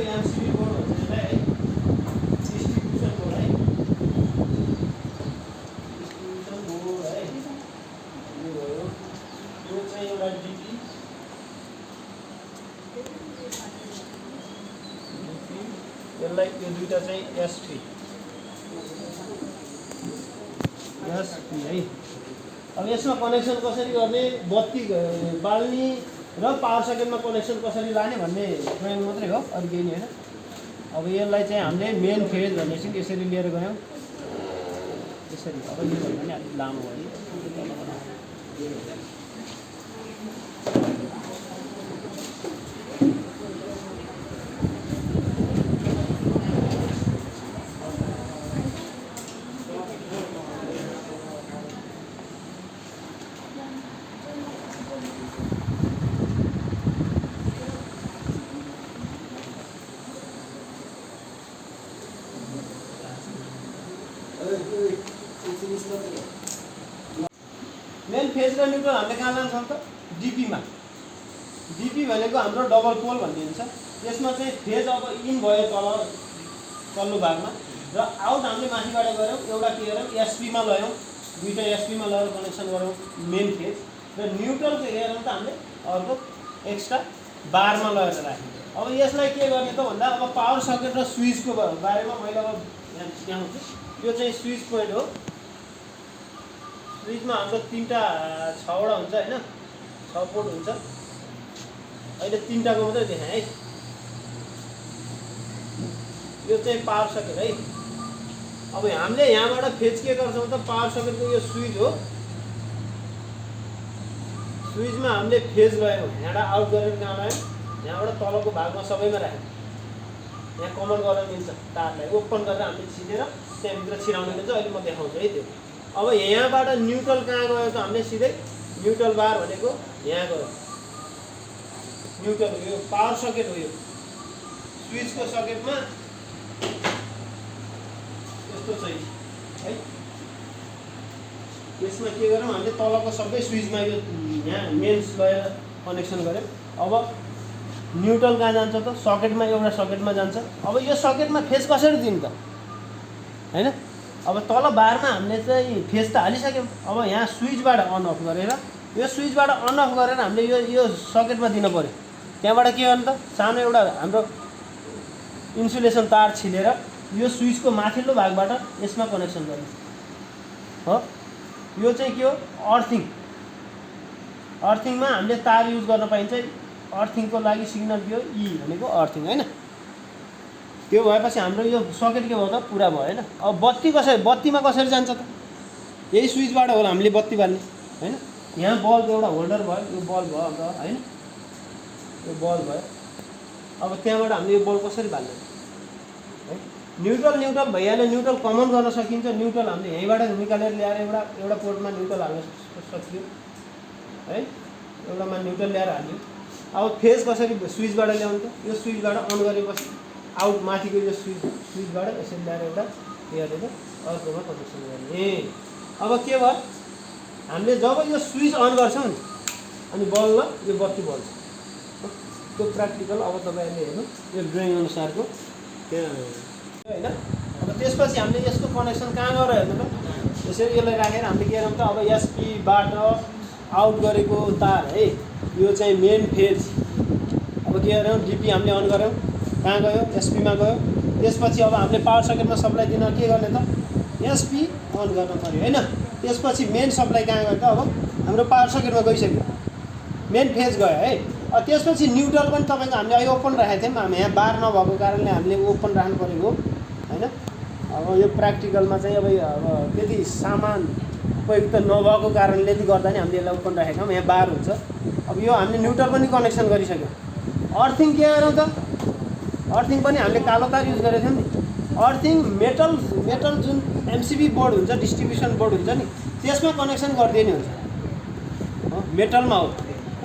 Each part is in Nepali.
एमसीबी बोर्ड भन्छ यसलाई है, डिस्ट्रिब्युसन बोर्ड है, डिस्ट्रिब्युसन बोर्ड है। यो भयो, यो चाहिँ एउटा डिपी, यसलाई यो दुईटा चाहिँ एसपी है। अब यसमा कनेक्सन कसरी गर्ने, बत्ती बाल्ने र पावर सकेटमा कनेक्सन कसरी लाने भन्ने प्रयोग मात्रै हो, अरू केही नहीं होइन। अब यसलाई चाहिँ हामीले मेन फेज भनेपछि यसरी लिएर गयौँ, यसरी। अब यो भन्दा पनि अलिक लामो भयो। मेन फेज र न्युट्रल हामीले कहाँ लान्छौँ त, डिपीमा। डिपी भनेको हाम्रो डबल पोल भन्ने हुन्छ। यसमा चाहिँ फेज अब इन भयो तल्लो भागमा, र आउट हामीले माथिबाट गऱ्यौँ, एउटा के गऱ्यौँ एसपीमा लयौँ, दुईटा एसपीमा लगेर कनेक्सन गरौँ मेन फेज। र न्युट्रल के गरौँ त हामीले अर्को एक्स्ट्रा बारमा लगेर राख्यौँ। अब यसलाई के गर्ने त भन्दा, अब पावर सकेट र स्विचको बारेमा मैले अब यहाँ देखाउँछु। यो चाहिँ स्विच पोइन्ट हो। स्विचमा हाम्रो छवटा हुन्छ होइन, 6 पोर्ट हुन्छ। अहिले 3टाको मात्रै देखाएँ है। यो चाहिँ पावर सकेट है। अब हामीले यहाँबाट फेज के गर्छौँ त, पावर सकेटको यो स्विच हो। स्विचमा हामीले फेज लयौँ, यहाँबाट आउट गरेर कहाँ लयौँ, यहाँबाट तलको भागमा सबैमा राख्यौँ। यहाँ कमन गर्न मिल्छ, तारलाई ओपन गरेर हामीले छिटेर त्यहाँभित्र छिराउन मिल्छ। अहिले म देखाउँछु है त्यो। अब यहाँबाट न्युट्रल कहाँ गयो त, हामीले सिधै न्युट्रल बार भनेको यहाँ गयो। न्युट्रल हो, यो पावर सकेट हो। यो स्विचको सकेटमा यस्तो चाहिँ है। यसमा के गरौँ, हामीले तलको सबै स्विचमा यो यहाँ मेन्स लगेर कनेक्सन गऱ्यौँ। अब न्युट्रल कहाँ जान्छ त, सकेटमा, एउटा सकेटमा जान्छ। अब यो सकेटमा फेज कसरी दिनु त हैन। अब तल बारमा हामीले चाहिँ फेज त हालिसक्यौँ। अब यहाँ स्विचबाट अन अफ गरेर, यो स्विचबाट अन अफ गरेर हामीले यो सकेटमा दिन पर्यो। त्यहाँबाट के गर्नु त, सानो एउटा हाम्रो इन्सुलेसन तार छिलेर यो स्विचको माथिल्लो भागबाट यसमा कनेक्सन गर्नु हो। यो चाहिँ के हो, अर्थिङ। अर्थिङमा हामीले तार युज गर्न पाइन्छ। अर्थिङको लागि सिग्नल के हो, ई भनेको अर्थिङ होइन। त्यो भएपछि हाम्रो यो सकेट के भयो त, पुरा भयो होइन। अब बत्ती कसरी, बत्तीमा कसरी जान्छ त, यही स्विचबाट होला हामीले बत्ती बाल्ने होइन। यहाँ बल्ब एउटा होल्डर भयो, यो बल्ब भयो हाम्रो होइन, यो बल्ब भयो। अब त्यहाँबाट हामीले यो बल्ब कसरी बाल्ने है। न्युट्रल भइहाल्यो। न्युट्रल कमन गर्न सकिन्छ। न्युट्रल हामीले यहीँबाट निकालेर ल्याएर एउटा पोर्टमा न्युट्रल हाल्न सकियो है, एउटामा न्युट्रल ल्याएर हाल्यो। अब फेज कसरी स्विचबाट ल्याउनु त, यो स्विचबाट अन गरेपछि आउट माथिको यो स्विचबाट यसरी ल्याएर एउटा हेरेर अर्कोमा कनेक्सन गर्ने। अब के भयो, हामीले जब यो स्विच अन गर्छौँ नि, अनि बल्ब यो बत्ती बल्छ। त्यो प्र्याक्टिकल अब तपाईँहरूले हेर्नु, यो ड्रइङ अनुसारको त्यहाँ होइन। अब त्यसपछि हामीले यसको कनेक्सन कहाँ गएर हेर्नु त, यसरी यसलाई राखेर हामीले के गरौँ त, अब एसपीबाट आउट गरेको तार है, यो चाहिँ मेन फेज। अब के गऱ्यौँ, डिपी हामीले अन गऱ्यौँ, कहाँ गयो, एसपीमा गयो। त्यसपछि अब हामीले पावर सकेटमा सप्लाई दिन के गर्ने त, एसपी अन गर्न पऱ्यो होइन। त्यसपछि मेन सप्लाई कहाँ गयो त, अब हाम्रो पावर सकेटमा गइसक्यो, मेन फेज गयो है। त्यसपछि न्युट्रल पनि तपाईँको हामीले अहिले ओपन राखेको थियौँ। यहाँ बार नभएको कारणले हामीले ओपन राख्नु परेको होइन। अब यो प्र्याक्टिकलमा चाहिँ अब त्यति सामान उपयुक्त नभएको कारणले गर्दा नि हामीले यसलाई ओपन राखेका छौँ। यहाँ बार हुन्छ। अब यो हामीले न्युट्रल पनि कनेक्सन गरिसक्यौँ। अर्थिङ के गरौँ त, अर्थिङ पनि हामीले कालो तार युज गरेको थियौँ नि। अर्थिङ मेटल जुन एमसिबी बोर्ड हुन्छ, डिस्ट्रिब्युसन बोर्ड हुन्छ नि, त्यसमा कनेक्सन गरिदिने हुन्छ। मेटलमा हो।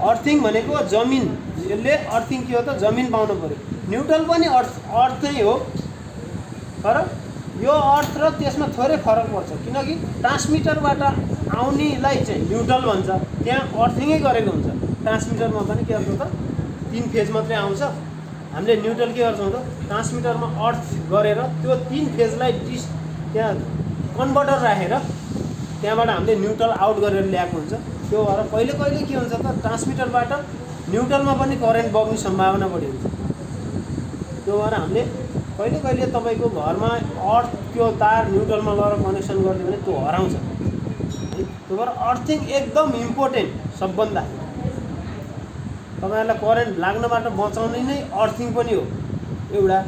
अर्थिङ भनेको जमिन, यसले अर्थिङ के हो त, जमिन पाउनु पऱ्यो। न्युट्रल पनि अर्थ नै हो, तर यो अर्थ र त्यसमा थोरै फरक पर्छ, किनकि ट्रान्समिटरबाट आउनेलाई चाहिँ न्युट्रल भन्छ, त्यहाँ अर्थिङै गरेको हुन्छ। ट्रान्समिटरमा पनि के गर्छ त, 3 फेज मात्रै आउँछ, हामीले न्युट्रल के गर्छौँ त ट्रान्समिटरमा अर्थ गरेर त्यो 3 फेजलाई त्यहाँ कन्भर्टर राखेर त्यहाँबाट हामीले न्युट्रल आउट गरेर ल्याएको हुन्छ। त्यो भएर कहिले कहिले के हुन्छ त ट्रान्समिटरबाट न्युट्रलमा पनि करेन्ट बग्ने सम्भावना बढी हुन्छ। त्यो भएर हामीले कहिले कहिले तपाईँको घरमा अर्थ त्यो तार न्युट्रलमा लगेर कनेक्सन गरिदियो भने त्यो हराउँछ है। त्यो भएर अर्थिङ एकदम इम्पोर्टेन्ट सबभन्दा। तपाईँहरूलाई करेन्ट लाग्नबाट बचाउने नै अर्थिङ पनि हो एउटा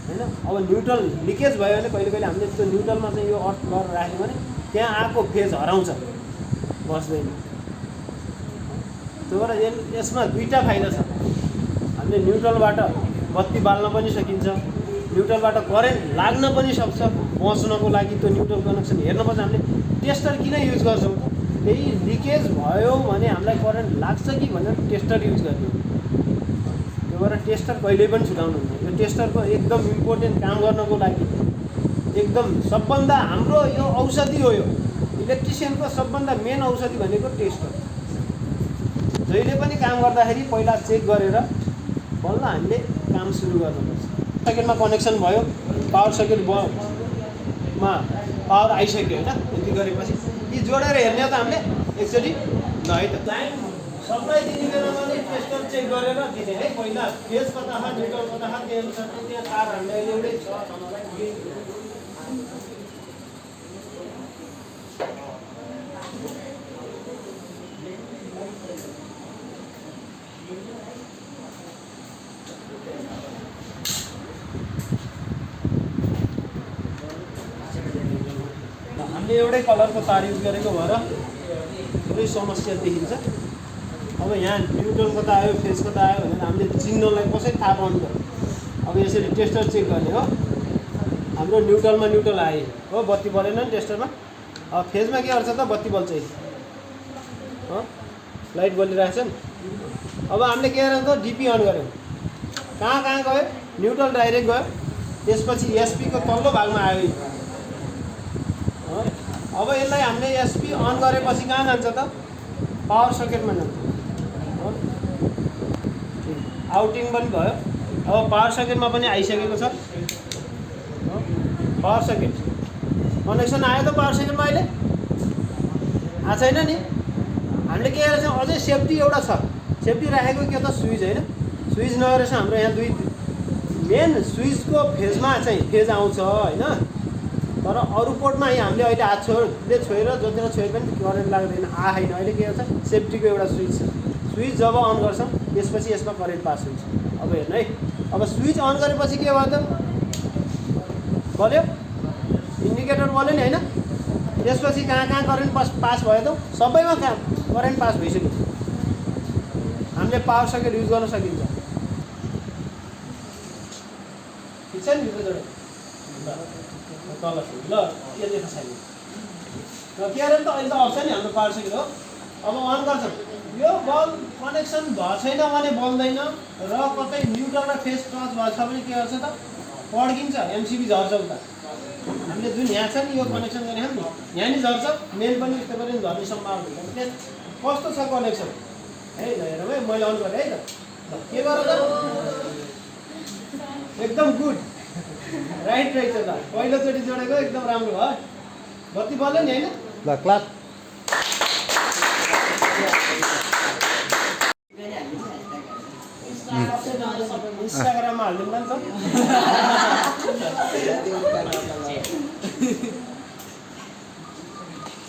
हैन। अब न्युट्रल लिकेज भयो भने कहिले कहिले हामीले त्यो न्युट्रलमा चाहिँ यो अर्थ गरेर राख्यो भने त्यहाँ आएको फेज हराउँछ, बस्दैन। त्यो भएर यसमा दुईवटा फाइदा छ। हामीले न्युट्रलबाट बत्ती बाल्न पनि सकिन्छ, न्युट्रलबाट करेन्ट लाग्न पनि सक्छ। बच्नको लागि त्यो न्युट्रल कनेक्सन हेर्नुपर्छ। हामीले टेस्टर किन युज गर्छौँ त त्यही लिकेज भयो भने हामीलाई करेन्ट लाग्छ कि भनेर टेस्टर युज गर्ने हो। त्यो भएर टेस्टर कहिल्यै पनि छुटाउनु हुँदैन। यो टेस्टरको एकदम इम्पोर्टेन्ट काम गर्नको लागि एकदम सबभन्दा हाम्रो यो औषधि हो। यो इलेक्ट्रिसियनको सबभन्दा मेन औषधि भनेको टेस्टर। जहिले पनि काम गर्दाखेरि पहिला चेक गरेर बल्ल हामीले काम सुरु गर्नुपर्छ। सकेटमा कनेक्सन भयो, पावर सकेटमा पावर आइसक्यो होइन। यति गरेपछि यी जोडेर हेर्ने हो त हामीले एकचोटि ल है त। लाइन सप्लाई दिने बेलामा पनि टेस्टर चेक गरेर दिने है। पहिला फेज कता छ न्युट्रल कता छ त्यही अनुसार त्यहाँ तार हामीले एउटै छ मलाई। हामीले एउटै कलरको तार युज गरेको भएर थोरै समस्या देखिन्छ। अब यहाँ न्युट्रल कता आयो फेज कता आयो भनेर हामीले चिन्नलाई कसरी थाहा पाउनु त। अब यसरी टेस्टर चेक गर्ने हो। हाम्रो न्युट्रलमा न्युट्रल आयो हो, बत्ती बलेन नि टेस्टरमा। अब फेजमा के गर्छ त बत्ती बल्छ हो, लाइट बलिरहेछ नि। अब हामीले के गर्छौँ त डिपी अन गऱ्यौँ, कहाँ कहाँ गयो न्युट्रल डाइरेक्ट गयो, त्यसपछि एसपीको तल्लो भागमा आयो। अब यसलाई हामीले एसपी अन गरेपछि कहाँ जान्छ त पावर सकेटमा जान्छ। आउटिङ पनि भयो। अब पावर सकेटमा पनि आइसकेको छ। पावर सकेट कनेक्सन आयो त पावर सकेटमा अहिले आएको छैन नि। हामीले के गरेर चाहिँ अझै सेफ्टी एउटा छ, सेफ्टी राखेको के त स्विच होइन। स्विच नगरेर चाहिँ हाम्रो यहाँ दुई मेन स्विचको फेजमा चाहिँ फेज आउँछ होइन। तर अरू पोर्टमा हामीले अहिले हात छोएर जतिखेर छोएर पनि करेन्ट लाग्दैन आएन। अहिले के गर्छ सेफ्टीको एउटा स्विच छ। स्विच जब अन गर्छौँ त्यसपछि यसमा करेन्ट पास हुन्छ। अब हेर्नु है, अब स्विच अन गरेपछि के भयो त बल्यो, इन्डिकेटर बल्यो नि होइन। त्यसपछि कहाँ कहाँ करेन्ट पास भयो त सबैमा करेन्ट पास भइसक्यो। हामीले पावर सकेट युज गर्न सकिन्छ। ठिक छ नि भित्र जोडे तल ल यो देखा छैन र के अरे त अहिले त अफ छ नि हाम्रो पावर सकेट हो। अब अन गर्छौँ, यो बल्ब कनेक्सन भएको छैन भने बल्दैन र कतै न्युट्रल र फेज टच भएको छ भने के गर्छ त पड्किन्छ, एमसिबी झर्छ उता। हामीले जुन यहाँ छ नि यो कनेक्सन गरेको नि यहाँ नि झर्छ, मेन पनि यस्तो गरी झर्ने सम्भावना हुन्छ। कस्तो छ कनेक्सन है ल हेरौँ है, मैले अन गरेँ है त। ल के गर त एकदम गुड राइट रहेछ त। पहिलोचोटि जोडेको एकदम राम्रो भयो। बत्ती बल्यो नि होइन। ल क्लास इन्स्टाग्राममा हालिदिउँला नि त।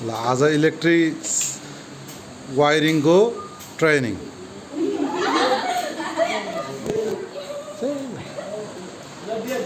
ल आज इलेक्ट्रिक वायरिङको ट्रेनिङ